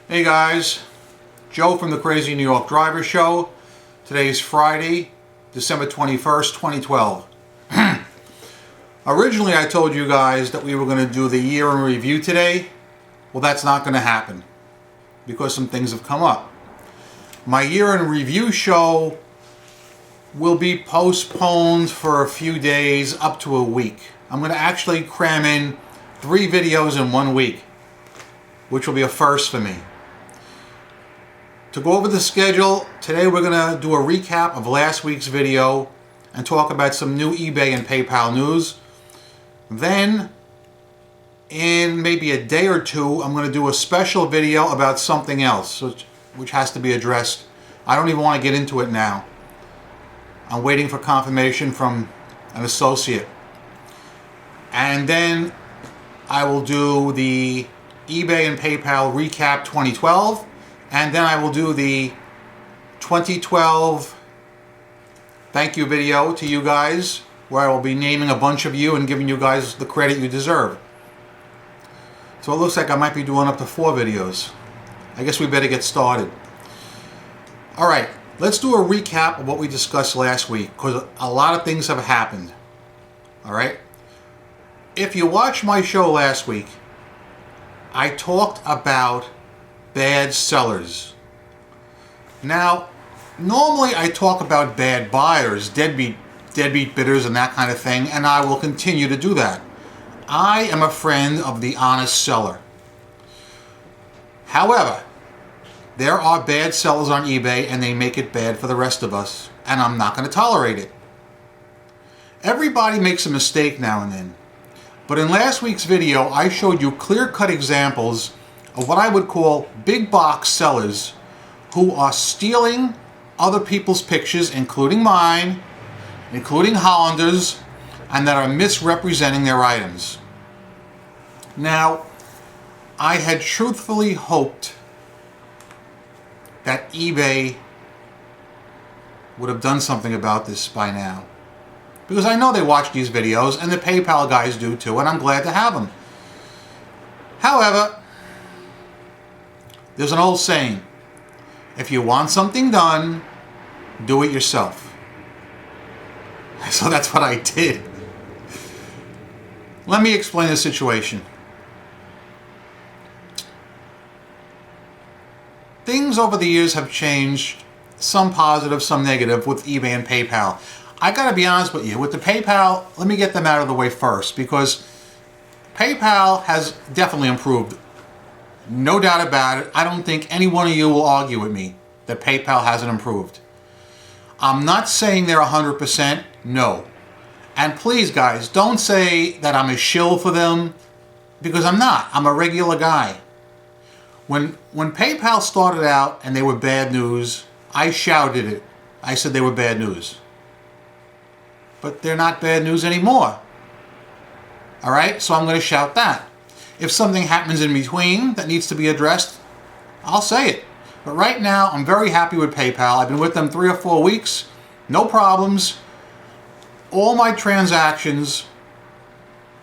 Hey guys, Joe from the Crazy New York Driver Show. Today is Friday, December 21st, 2012. Originally I told you guys that we were going to do the year in review today. Well, that's not going to happen because some things have come up. My year in review show will be postponed for a few days, up to a week. I'm going to actually cram in 3 videos in 1 week, which will be a first for me. To go over the schedule, today we're going to do a recap of last week's video and talk about some new eBay and PayPal news. Then, in maybe a day or two, I'm going to do a special video about something else, which has to be addressed. I don't even want to get into it now. I'm waiting for confirmation from an associate. And then I will do the eBay and PayPal recap 2012. And then I will do the 2012 thank you video to you guys, where I will be naming a bunch of you and giving you guys the credit you deserve. So it looks like I might be doing up to 4 videos. I guess we better get started. Alright, let's do a recap of what we discussed last week, because a lot of things have happened. Alright? If you watched my show last week, I talked about bad sellers. Now, normally I talk about bad buyers, deadbeat bidders and that kind of thing, and I will continue to do that. I am a friend of the honest seller. However, there are bad sellers on eBay and they make it bad for the rest of us, and I'm not going to tolerate it. Everybody makes a mistake now and then, but in last week's video I showed you clear-cut examples of what I would call big box sellers who are stealing other people's pictures, including mine, including Hollander's, and that are misrepresenting their items. Now, I had truthfully hoped that eBay would have done something about this by now, because I know they watch these videos, and the PayPal guys do too, and I'm glad to have them. However, there's an old saying, if you want something done, do it yourself. So that's what I did. Let me explain the situation. Things over the years have changed, some positive, some negative, with eBay and PayPal. I gotta be honest with you, with the PayPal, let me get them out of the way first, because PayPal has definitely improved. No doubt about it. I don't think any one of you will argue with me that PayPal hasn't improved. I'm not saying they're 100%, no. And please guys, don't say that I'm a shill for them, because I'm not. I'm a regular guy. When PayPal started out and they were bad news, I shouted it. I said they were bad news. But they're not bad news anymore. Alright, so I'm going to shout that. If something happens in between that needs to be addressed, I'll say it. But right now, I'm very happy with PayPal. I've been with them 3 or 4 weeks. No problems. All my transactions,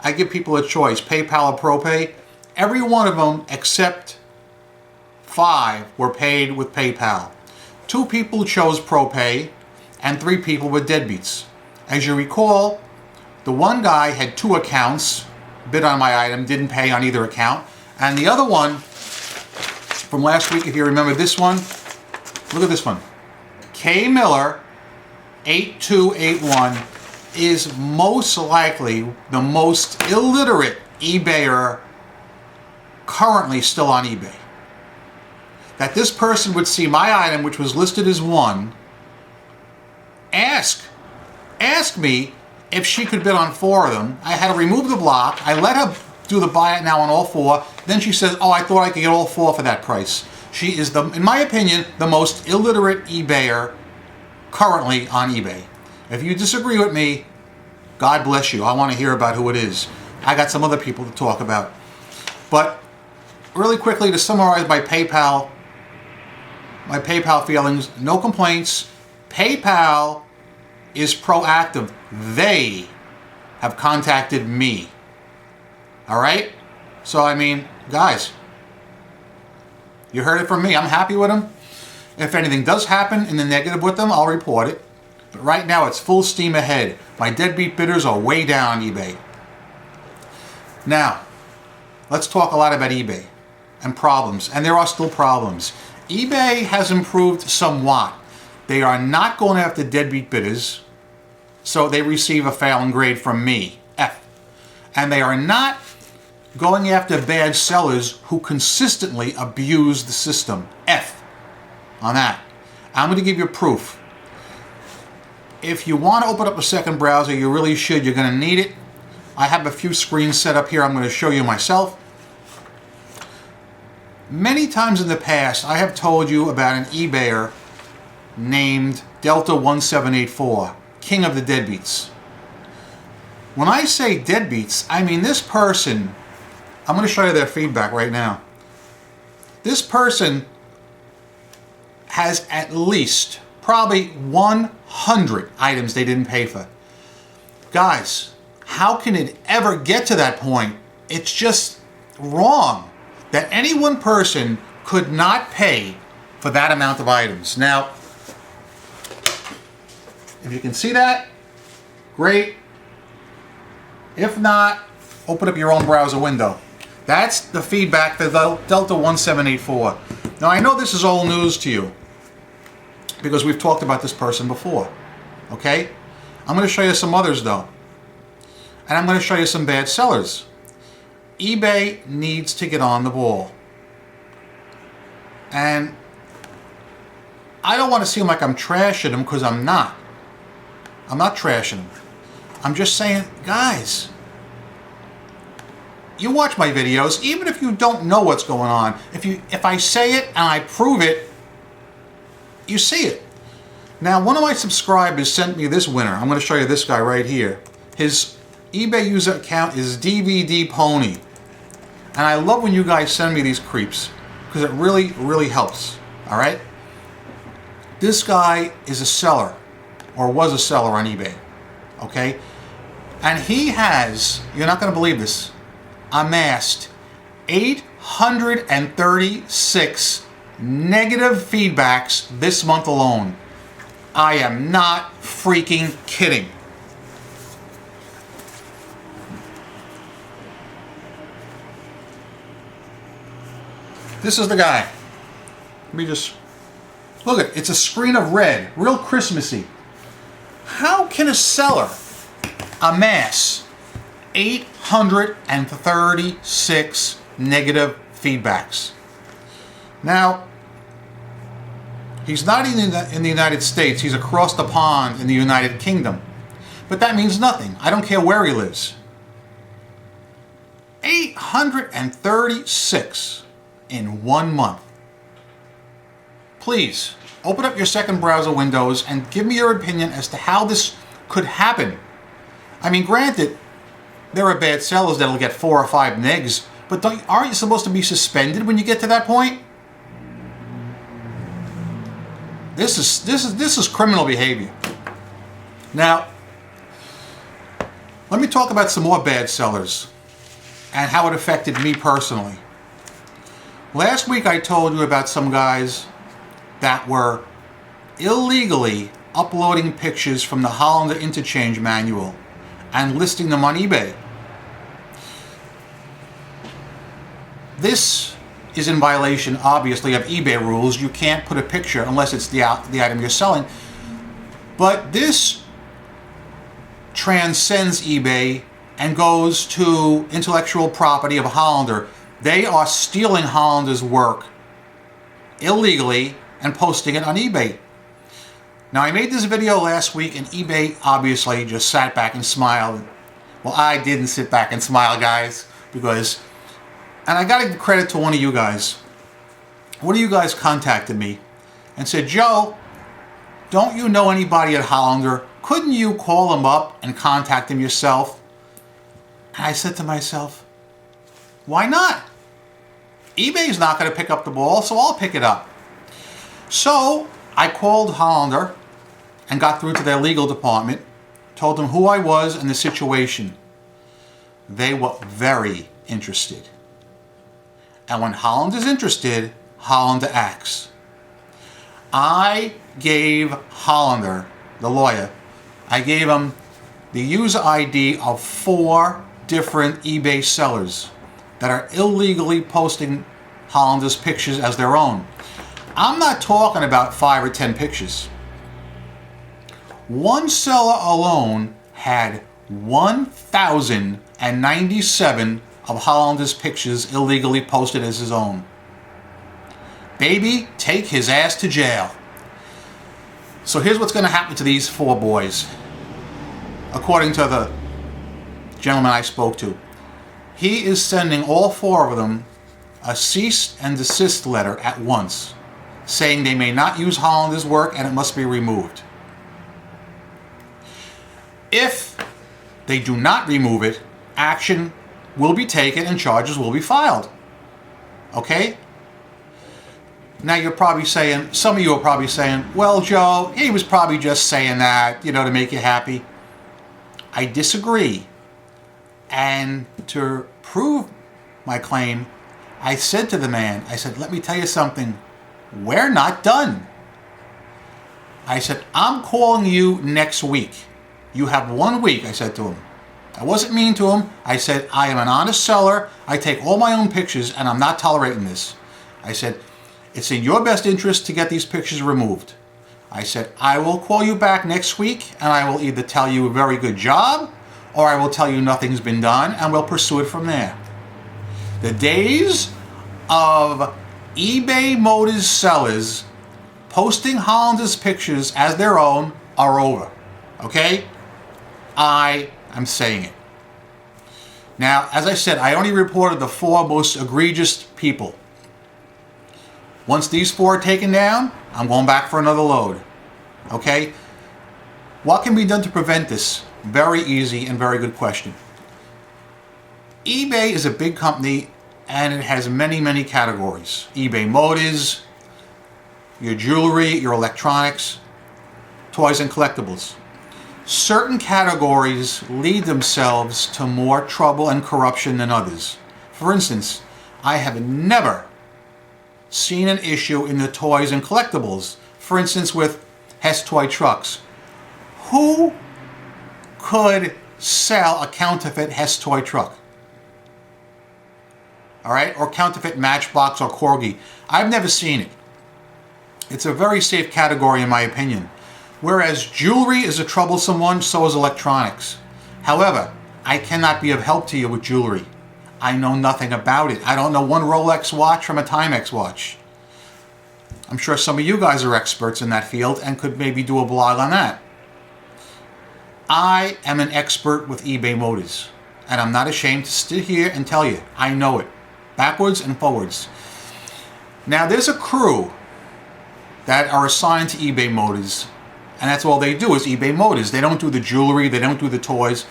I give people a choice, PayPal or ProPay. Every one of them except 5 were paid with PayPal. 2 people chose ProPay and 3 people were deadbeats. As you recall, the one guy had 2 accounts, bid on my item, didn't pay on either account. And the other one, from last week, if you remember this one, look at this one. K Miller 8281 is most likely the most illiterate eBayer currently still on eBay. That this person would see my item, which was listed as 1, ask me if she could bid on 4 of them. I had to remove the block. I let her do the buy it now on all 4. Then she says, oh, I thought I could get all 4 for that price. She is, in my opinion, the most illiterate eBayer currently on eBay. If you disagree with me, God bless you. I want to hear about who it is. I got some other people to talk about. But really quickly, to summarize my PayPal feelings, no complaints. PayPal is proactive. They have contacted me. All right? So, I mean, guys, You heard it from me. I'm happy with them. If anything does happen in the negative with them, I'll report it. But right now, it's full steam ahead. My deadbeat bidders are way down on eBay. Now, let's talk a lot about eBay and problems. And there are still problems. eBay has improved somewhat. They are not going after deadbeat bidders, so they receive a failing grade from me, F. And they are not going after bad sellers who consistently abuse the system, F, on that. I'm going to give you proof. If you want to open up a second browser, you really should. You're going to need it. I have a few screens set up here I'm going to show you myself. Many times in the past, I have told you about an eBayer named Delta1784, king of the deadbeats. When I say deadbeats, I mean this person, I'm going to show you their feedback right now. This person has at least probably 100 items they didn't pay for. Guys, how can it ever get to that point? It's just wrong that any one person could not pay for that amount of items. Now, if you can see that, great. If not, open up your own browser window. That's the feedback for the Delta1784. Now, I know this is old news to you because we've talked about this person before, okay? I'm going to show you some others, though. And I'm going to show you some bad sellers. eBay needs to get on the ball. And I don't want to seem like I'm trashing them because I'm not. I'm not trashing them. I'm just saying, guys, you watch my videos, even if you don't know what's going on. If I say it and I prove it, you see it. Now, one of my subscribers sent me this winner. I'm going to show you this guy right here. His eBay user account is DVD Pony. And I love when you guys send me these creeps because it really, really helps. All right? This guy is a seller, or was a seller on eBay. Okay? And he has, you're not going to believe this, amassed 836 negative feedbacks this month alone. I am not freaking kidding. This is the guy. Let me just look at it. It's a screen of red, real Christmassy. How can a seller amass 836 negative feedbacks? Now, he's not in the United States. He's across the pond in the United Kingdom. But that means nothing. I don't care where he lives. 836 in 1 month. Please, open up your second browser windows and give me your opinion as to how this could happen. I mean, granted, there are bad sellers that'll get 4 or 5 negs, but aren't you supposed to be suspended when you get to that point? This is criminal behavior. Now, let me talk about some more bad sellers and how it affected me personally. Last week I told you about some guys that were illegally uploading pictures from the Hollander interchange manual and listing them on eBay. This is in violation, obviously, of eBay rules. You can't put a picture unless it's the item you're selling. But this transcends eBay and goes to intellectual property of Hollander. They are stealing Hollander's work illegally and posting it on eBay. Now, I made this video last week and eBay obviously just sat back and smiled. Well, I didn't sit back and smile, guys, because, and I got to give credit to one of you guys. One of you guys contacted me and said, Joe, don't you know anybody at Hollander? Couldn't you call him up and contact him yourself? And I said to myself, why not? eBay's not going to pick up the ball, so I'll pick it up. So I called Hollander and got through to their legal department, told them who I was and the situation. They were very interested. And when Hollander's interested, Hollander acts. I gave Hollander, the lawyer, I gave him the user ID of 4 different eBay sellers that are illegally posting Hollander's pictures as their own. I'm not talking about 5 or 10 pictures. One seller alone had 1,097 of Hollander's pictures illegally posted as his own. Baby, take his ass to jail. So here's what's going to happen to these 4 boys. According to the gentleman I spoke to, he is sending all 4 of them a cease and desist letter at once, saying they may not use Hollander's work and it must be removed. If they do not remove it, action will be taken and charges will be filed. Okay? Now you're probably saying, some of you are probably saying, well, Joe, he was probably just saying that, to make you happy. I disagree. And to prove my claim, I said to the man, I said, let me tell you something. We're not done. I said, I'm calling you next week. You have 1 week, I said to him. I wasn't mean to him. I said, I am an honest seller. I take all my own pictures and I'm not tolerating this. I said, it's in your best interest to get these pictures removed. I said, I will call you back next week and I will either tell you a very good job or I will tell you nothing's been done and we'll pursue it from there. The days of eBay Motors sellers posting Hollander's pictures as their own are over. Okay? I am saying it. Now, as I said, I only reported the 4 most egregious people. Once these 4 are taken down, I'm going back for another load. Okay? What can be done to prevent this? Very easy and very good question. eBay is a big company and it has many, many categories. eBay Motors, your jewelry, your electronics, toys and collectibles. Certain categories lead themselves to more trouble and corruption than others. For instance, I have never seen an issue in the toys and collectibles. For instance, with Hess Toy Trucks. Who could sell a counterfeit Hess Toy Truck? All right, or counterfeit Matchbox or Corgi. I've never seen it. It's a very safe category in my opinion. Whereas jewelry is a troublesome one, so is electronics. However, I cannot be of help to you with jewelry. I know nothing about it. I don't know one Rolex watch from a Timex watch. I'm sure some of you guys are experts in that field and could maybe do a blog on that. I am an expert with eBay Motors, and I'm not ashamed to sit here and tell you, I know it, backwards and forwards. Now there's a crew that are assigned to eBay Motors, and that's all they do is eBay Motors. They don't do the jewelry, they don't do the toys.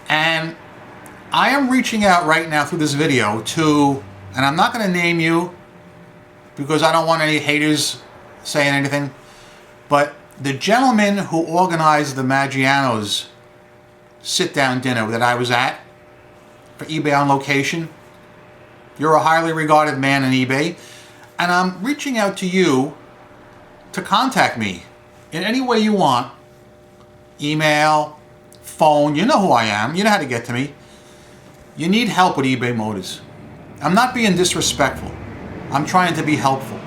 And I am reaching out right now through this video to, and I'm not going to name you because I don't want any haters saying anything, but the gentleman who organized the Maggiano's sit-down dinner that I was at for eBay on Location, you're a highly regarded man in eBay, and I'm reaching out to you to contact me in any way you want. Email, phone, you know who I am, you know how to get to me. You need help with eBay Motors. I'm not being disrespectful. I'm trying to be helpful.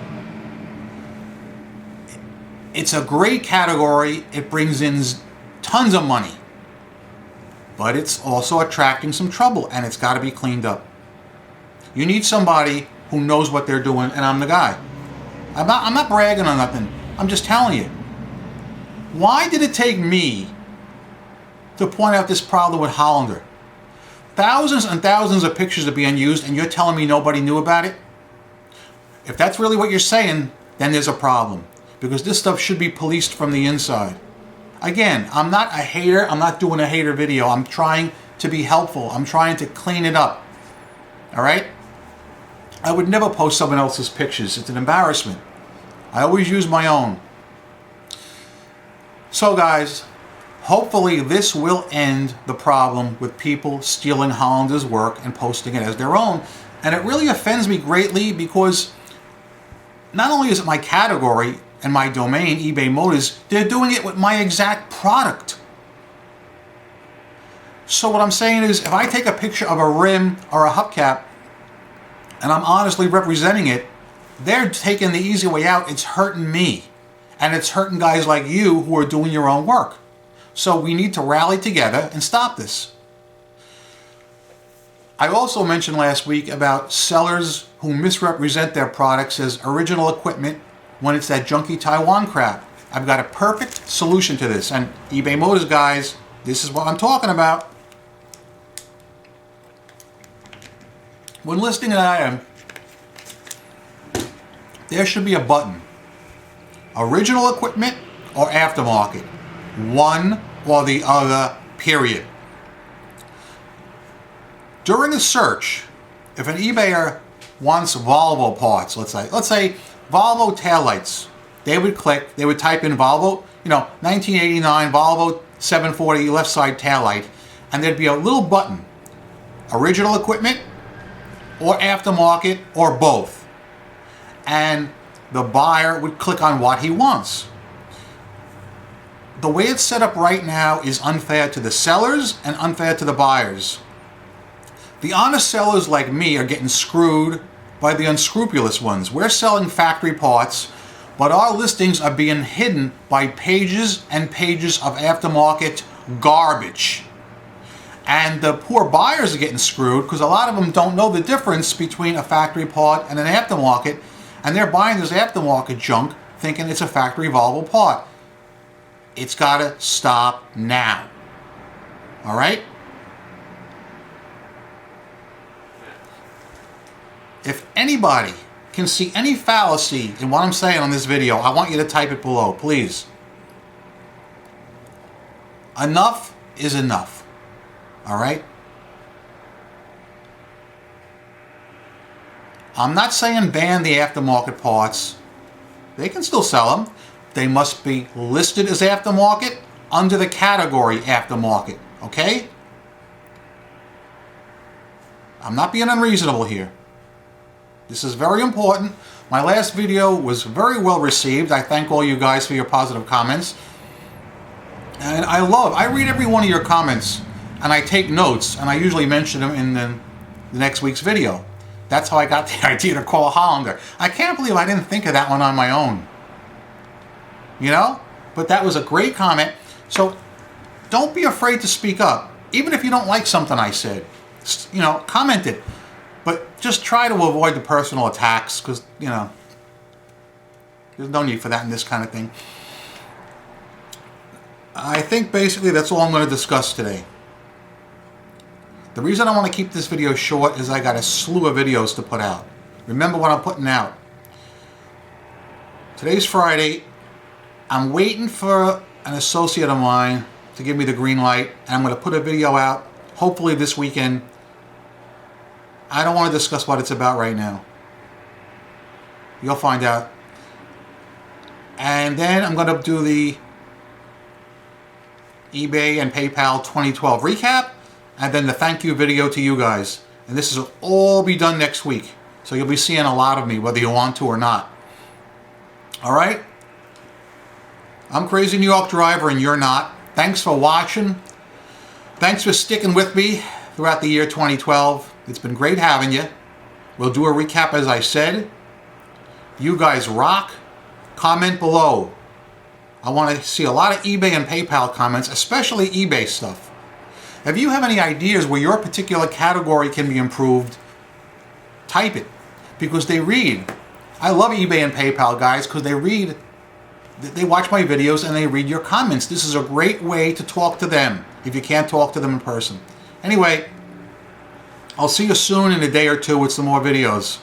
It's a great category. It brings in tons of money. But it's also attracting some trouble, and it's got to be cleaned up. You need somebody who knows what they're doing, and I'm the guy. I'm not bragging on nothing. I'm just telling you. Why did it take me to point out this problem with Hollander? Thousands and thousands of pictures are being used, and you're telling me nobody knew about it? If that's really what you're saying, then there's a problem. Because this stuff should be policed from the inside. Again, I'm not a hater. I'm not doing a hater video. I'm trying to be helpful. I'm trying to clean it up. All right? I would never post someone else's pictures. It's an embarrassment. I always use my own. So guys, hopefully this will end the problem with people stealing Hollander's work and posting it as their own. And it really offends me greatly because not only is it my category and my domain, eBay Motors, they're doing it with my exact product. So what I'm saying is, if I take a picture of a rim or a hubcap and I'm honestly representing it, they're taking the easy way out. It's hurting me. And it's hurting guys like you who are doing your own work. So we need to rally together and stop this. I also mentioned last week about sellers who misrepresent their products as original equipment when it's that junky Taiwan crap. I've got a perfect solution to this. And eBay Motors guys, this is what I'm talking about. When listing an item, there should be a button. Original equipment or aftermarket. One or the other, period. During a search, if an eBayer wants Volvo parts, let's say Volvo taillights, they would type in Volvo, 1989 Volvo 740 left side taillight, and there'd be a little button, original equipment or aftermarket or both. And the buyer would click on what he wants. The way it's set up right now is unfair to the sellers and unfair to the buyers. The honest sellers like me are getting screwed by the unscrupulous ones. We're selling factory parts, but our listings are being hidden by pages and pages of aftermarket garbage. And the poor buyers are getting screwed because a lot of them don't know the difference between a factory part and an aftermarket, and they're buying this aftermarket junk thinking it's a factory Volvo part. It's got to stop now. All right? If anybody can see any fallacy in what I'm saying on this video, I want you to type it below, please. Enough is enough. All right? I'm not saying ban the aftermarket parts. They can still sell them. They must be listed as aftermarket under the category aftermarket. Okay? I'm not being unreasonable here. This is very important. My last video was very well received. I thank all you guys for your positive comments. And I read every one of your comments and I take notes, and I usually mention them in the next week's video. That's how I got the idea to call Hollander. I can't believe I didn't think of that one on my own. But that was a great comment. So don't be afraid to speak up. Even if you don't like something I said, comment it. But just try to avoid the personal attacks because, there's no need for that in this kind of thing. I think basically that's all I'm going to discuss today. The reason I want to keep this video short is I got a slew of videos to put out. Remember what I'm putting out. Today's Friday. I'm waiting for an associate of mine to give me the green light, and I'm going to put a video out, hopefully this weekend. I don't want to discuss what it's about right now. You'll find out. And then I'm going to do the eBay and PayPal 2012 recap, and then the thank you video to you guys. And this will all be done next week. So you'll be seeing a lot of me, whether you want to or not. Alright? I'm Crazy New York Driver and you're not. Thanks for watching. Thanks for sticking with me throughout the year 2012. It's been great having you. We'll do a recap as I said. You guys rock. Comment below. I want to see a lot of eBay and PayPal comments, especially eBay stuff. If you have any ideas where your particular category can be improved, type it. Because they read. I love eBay and PayPal guys because they read. They watch my videos and they read your comments. This is a great way to talk to them if you can't talk to them in person. Anyway, I'll see you soon in a day or two with some more videos.